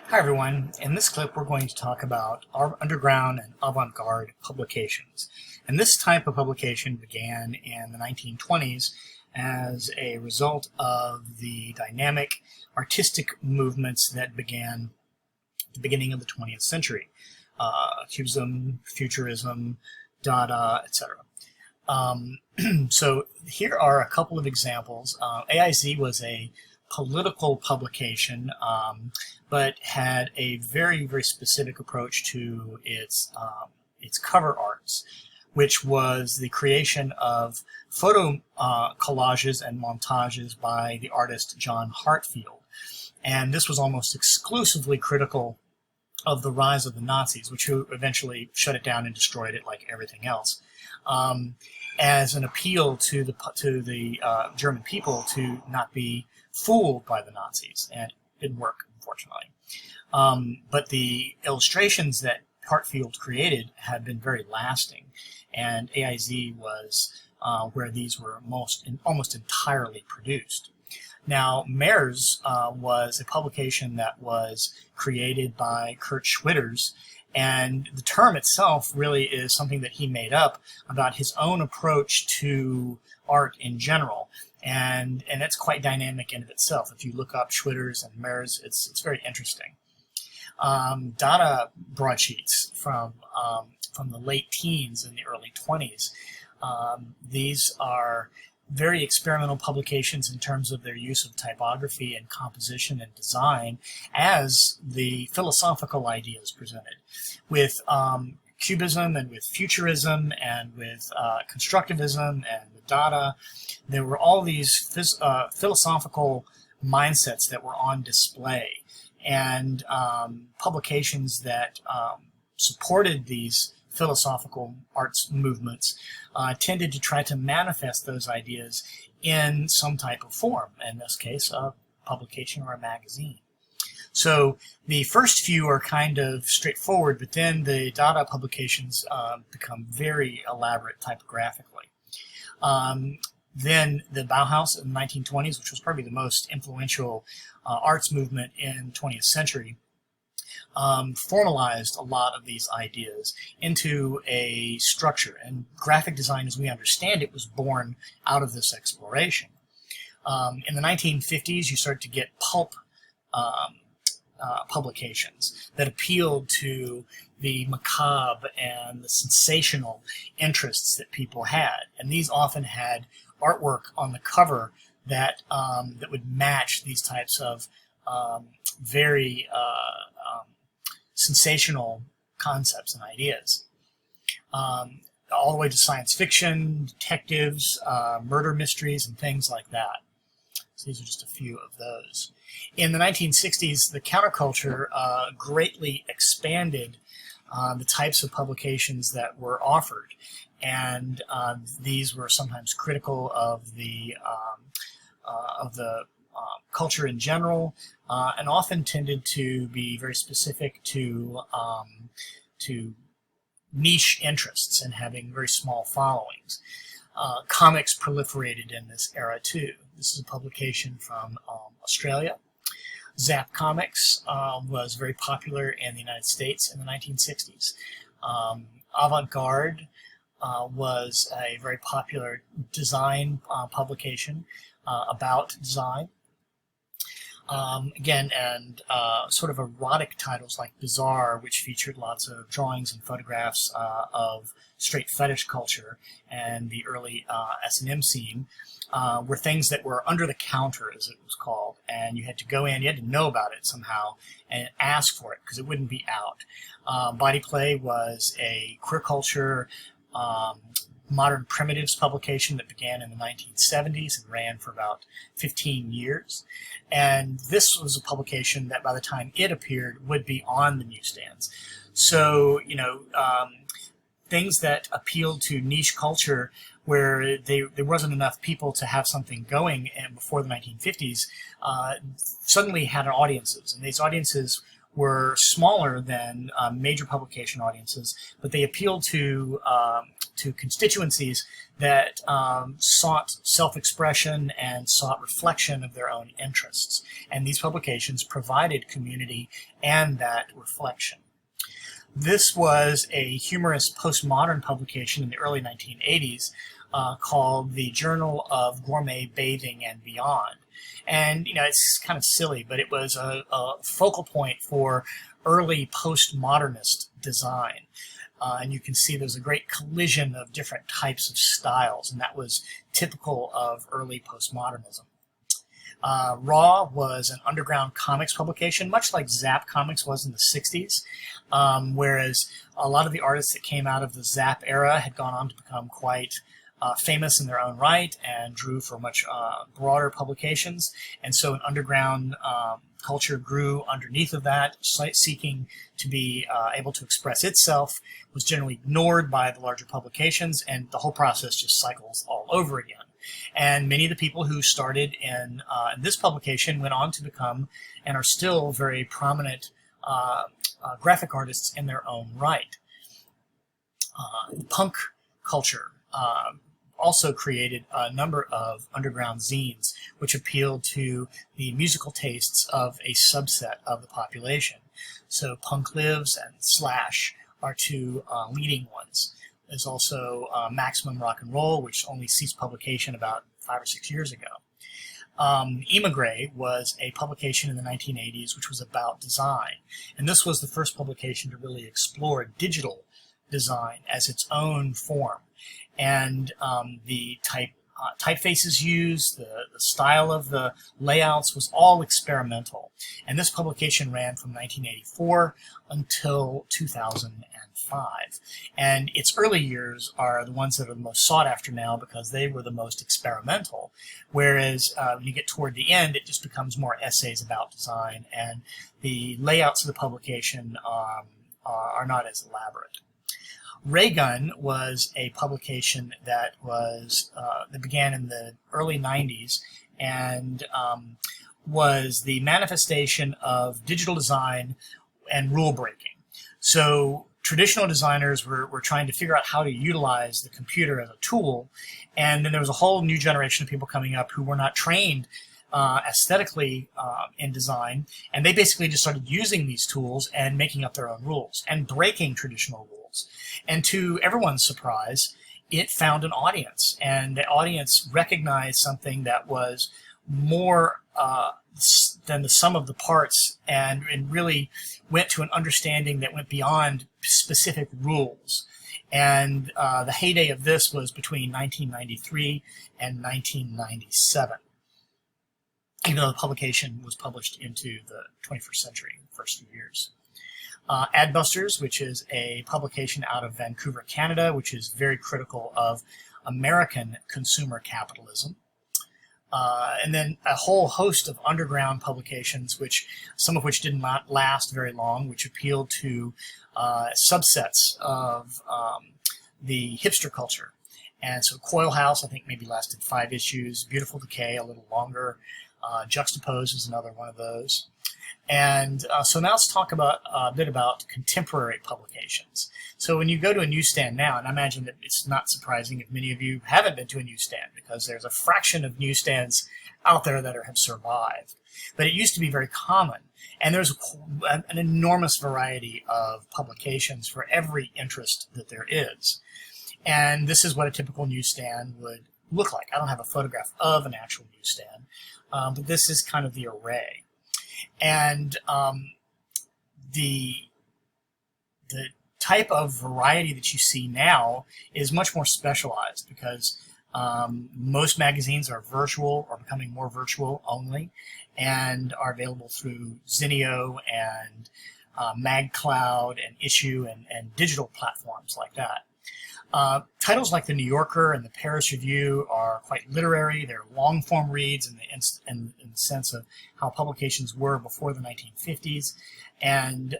Hi everyone, in this clip we're going to talk about our underground and avant-garde publications. And this type of publication began in the 1920s as a result of the dynamic artistic movements that began at the beginning of the 20th century. Cubism, Futurism, Dada, etc. So here are a couple of examples. AIZ was a political publication, but had a very, very specific approach to its cover arts, which was the creation of photo collages and montages by the artist John Hartfield. And this was almost exclusively critical of the rise of the Nazis, which eventually shut it down and destroyed it like everything else, as an appeal to the German people to not be fooled by the Nazis, and it didn't work, unfortunately. But the illustrations that Hartfield created had been very lasting, and AIZ was where these were almost entirely produced. Now, Mers was a publication that was created by Kurt Schwitters, and the term itself really is something that he made up about his own approach to art in general. And it's quite dynamic in of itself. If you look up Schwitters and Mers, it's very interesting. Dada broadsheets from the late teens and the early 20s. These are very experimental publications in terms of their use of typography and composition and design as the philosophical ideas presented. With Cubism and with Futurism and with Constructivism and with Dada, there were all these philosophical mindsets that were on display, and publications that supported these philosophical arts movements tended to try to manifest those ideas in some type of form, in this case a publication or a magazine. So the first few are kind of straightforward, but then the Dada publications become very elaborate typographically. Then the Bauhaus in the 1920s, which was probably the most influential arts movement in the 20th century, formalized a lot of these ideas into a structure. And graphic design, as we understand it, was born out of this exploration. In the 1950s, you start to get pulp publications that appealed to the macabre and the sensational interests that people had. And these often had artwork on the cover that would match these types of very sensational concepts and ideas. All the way to science fiction, detectives, murder mysteries, and things like that. So these are just a few of those. In the 1960s, the counterculture greatly expanded the types of publications that were offered, and these were sometimes critical of the culture in general, and often tended to be very specific to niche interests and having very small followings. Comics proliferated in this era too. This is a publication from Australia. Zap Comics was very popular in the United States in the 1960s. Avant-Garde was a very popular design publication about design. Again, and sort of erotic titles like Bizarre, which featured lots of drawings and photographs of straight fetish culture and the early S&M scene, were things that were under the counter, as it was called, and you had to go in, you had to know about it somehow and ask for it because it wouldn't be out. Body Play was a queer culture modern primitives publication that began in the 1970s and ran for about 15 years. And this was a publication that by the time it appeared would be on the newsstands. So, things that appealed to niche culture where there wasn't enough people to have something going, and before the 1950s, suddenly had audiences. And these audiences were smaller than major publication audiences, but they appealed to constituencies that sought self-expression and sought reflection of their own interests. And these publications provided community and that reflection. This was a humorous postmodern publication in the early 1980s called the Journal of Gourmet Bathing and Beyond. And, you know, it's kind of silly, but it was a focal point for early postmodernist design. And you can see there's a great collision of different types of styles, and that was typical of early postmodernism. Raw was an underground comics publication, much like Zap Comics was in the 60s, whereas a lot of the artists that came out of the Zap era had gone on to become quite famous in their own right and drew for much broader publications. And so an underground culture grew underneath of that, seeking to be able to express itself, was generally ignored by the larger publications, and the whole process just cycles all over again. And many of the people who started in this publication went on to become and are still very prominent graphic artists in their own right. Punk culture also created a number of underground zines which appealed to the musical tastes of a subset of the population. So Punk Lives and Slash are two leading ones. There's also Maximum Rock and Roll, which only ceased publication about 5 or 6 years ago. Emigre was a publication in the 1980s which was about design. And this was the first publication to really explore digital design as its own form. And the typefaces used, the style of the layouts was all experimental. And this publication ran from 1984 until 2005. And its early years are the ones that are the most sought after now because they were the most experimental. Whereas when you get toward the end, it just becomes more essays about design, and the layouts of the publication are not as elaborate. Raygun was a publication that began in the early 90s and was the manifestation of digital design and rule breaking. So traditional designers were trying to figure out how to utilize the computer as a tool, and then there was a whole new generation of people coming up who were not trained aesthetically in design, and they basically just started using these tools and making up their own rules and breaking traditional rules. And to everyone's surprise, it found an audience, and the audience recognized something that was more than the sum of the parts, and really went to an understanding that went beyond specific rules. And the heyday of this was between 1993 and 1997. Even though the publication was published into the 21st century, the first few years. Adbusters, which is a publication out of Vancouver, Canada, which is very critical of American consumer capitalism. And then a whole host of underground publications, some of which did not last very long, which appealed to subsets of the hipster culture. And so Coil House, I think, maybe lasted 5 issues. Beautiful Decay, a little longer. Juxtapose is another one of those. And so now let's talk about a bit about contemporary publications. So when you go to a newsstand now, and I imagine that it's not surprising if many of you haven't been to a newsstand, because there's a fraction of newsstands out there that have survived. But it used to be very common. And there's an enormous variety of publications for every interest that there is. And this is what a typical newsstand would look like. I don't have a photograph of an actual newsstand, but this is kind of the array. And the type of variety that you see now is much more specialized, because most magazines are virtual or becoming more virtual only, and are available through Zinio and MagCloud and Issue and digital platforms like that. Titles like the New Yorker and the Paris Review are quite literary. They're long-form reads in the sense of how publications were before the 1950s. And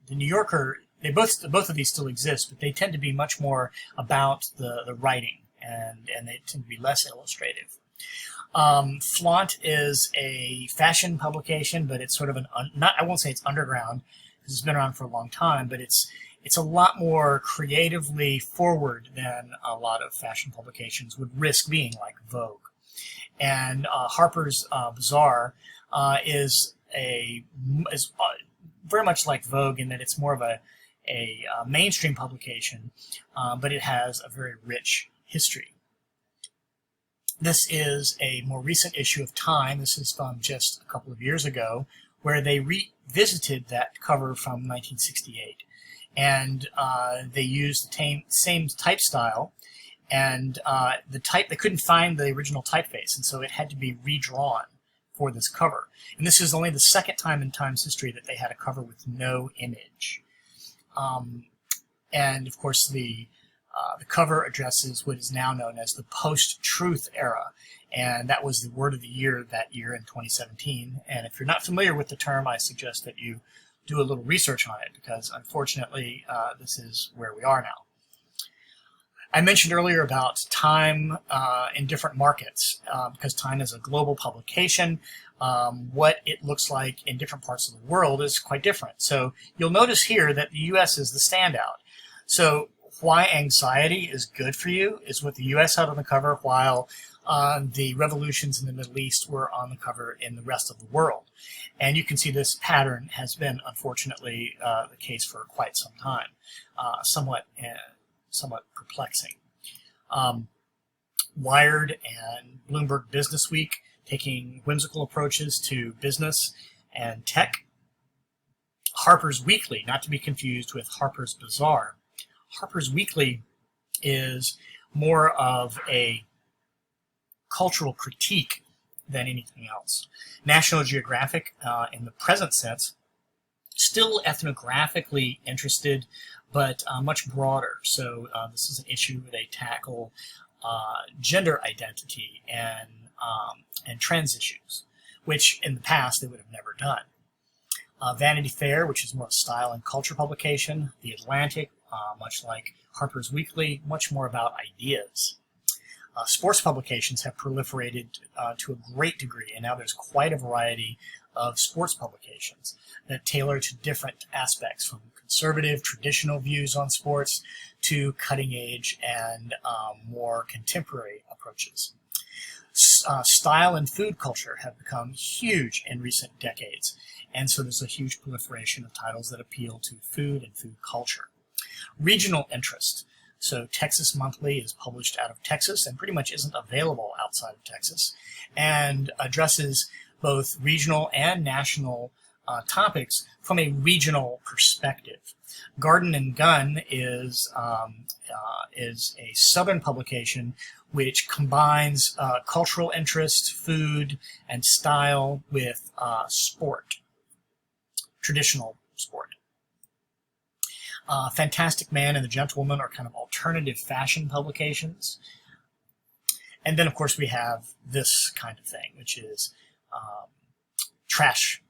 the New Yorker, both of these still exist, but they tend to be much more about the writing, and they tend to be less illustrative. Flaunt is a fashion publication, but it's sort of not, I won't say it's underground, because it's been around for a long time, but it's a lot more creatively forward than a lot of fashion publications would risk being, like Vogue. And Harper's Bazaar is very much like Vogue in that it's more of a mainstream publication, but it has a very rich history. This is a more recent issue of Time. This is from just a couple of years ago, where they revisited that cover from 1968. And they used the same type style, and they couldn't find the original typeface, and so it had to be redrawn for this cover. And this is only the second time in Time's history that they had a cover with no image. And of course, the cover addresses what is now known as the post-truth era, and that was the word of the year that year in 2017. And if you're not familiar with the term, I suggest that you do a little research on it, because unfortunately this is where we are now. I mentioned earlier about Time in different markets, because Time is a global publication. What it looks like in different parts of the world is quite different. So you'll notice here that the U.S. is the standout. So Why Anxiety is Good for You is what the U.S. had on the cover, while the revolutions in the Middle East were on the cover in the rest of the world. And you can see this pattern has been, unfortunately, the case for quite some time, somewhat perplexing. Wired and Bloomberg Businessweek taking whimsical approaches to business and tech. Harper's Weekly, not to be confused with Harper's Bazaar. Harper's Weekly is more of a cultural critique than anything else. National Geographic, in the present sense, still ethnographically interested, but much broader. So this is an issue where they tackle gender identity and trans issues, which in the past they would have never done. Vanity Fair, which is more a style and culture publication. The Atlantic, much like Harper's Weekly, much more about ideas. Sports publications have proliferated to a great degree, and now there's quite a variety of sports publications that tailor to different aspects, from conservative, traditional views on sports to cutting-edge and more contemporary approaches. Style and food culture have become huge in recent decades, and so there's a huge proliferation of titles that appeal to food and food culture. Regional interest. So Texas Monthly is published out of Texas and pretty much isn't available outside of Texas, and addresses both regional and national topics from a regional perspective. Garden and Gun is a southern publication which combines cultural interest, food, and style with sport, traditional sport. Fantastic Man and the Gentlewoman are kind of alternative fashion publications. And then, of course, we have this kind of thing, which is trash,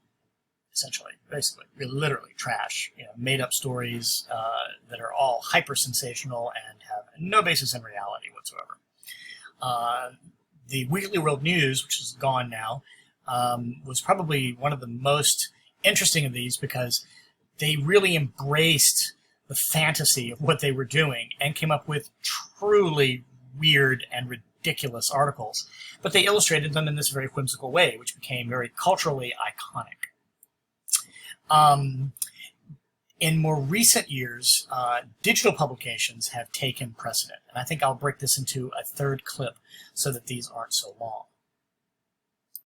essentially, basically, literally trash. Made-up stories that are all hyper-sensational and have no basis in reality whatsoever. The Weekly World News, which is gone now, was probably one of the most interesting of these, because they really embraced the fantasy of what they were doing and came up with truly weird and ridiculous articles. But they illustrated them in this very whimsical way, which became very culturally iconic. In more recent years, digital publications have taken precedent. And I think I'll break this into a third clip so that these aren't so long.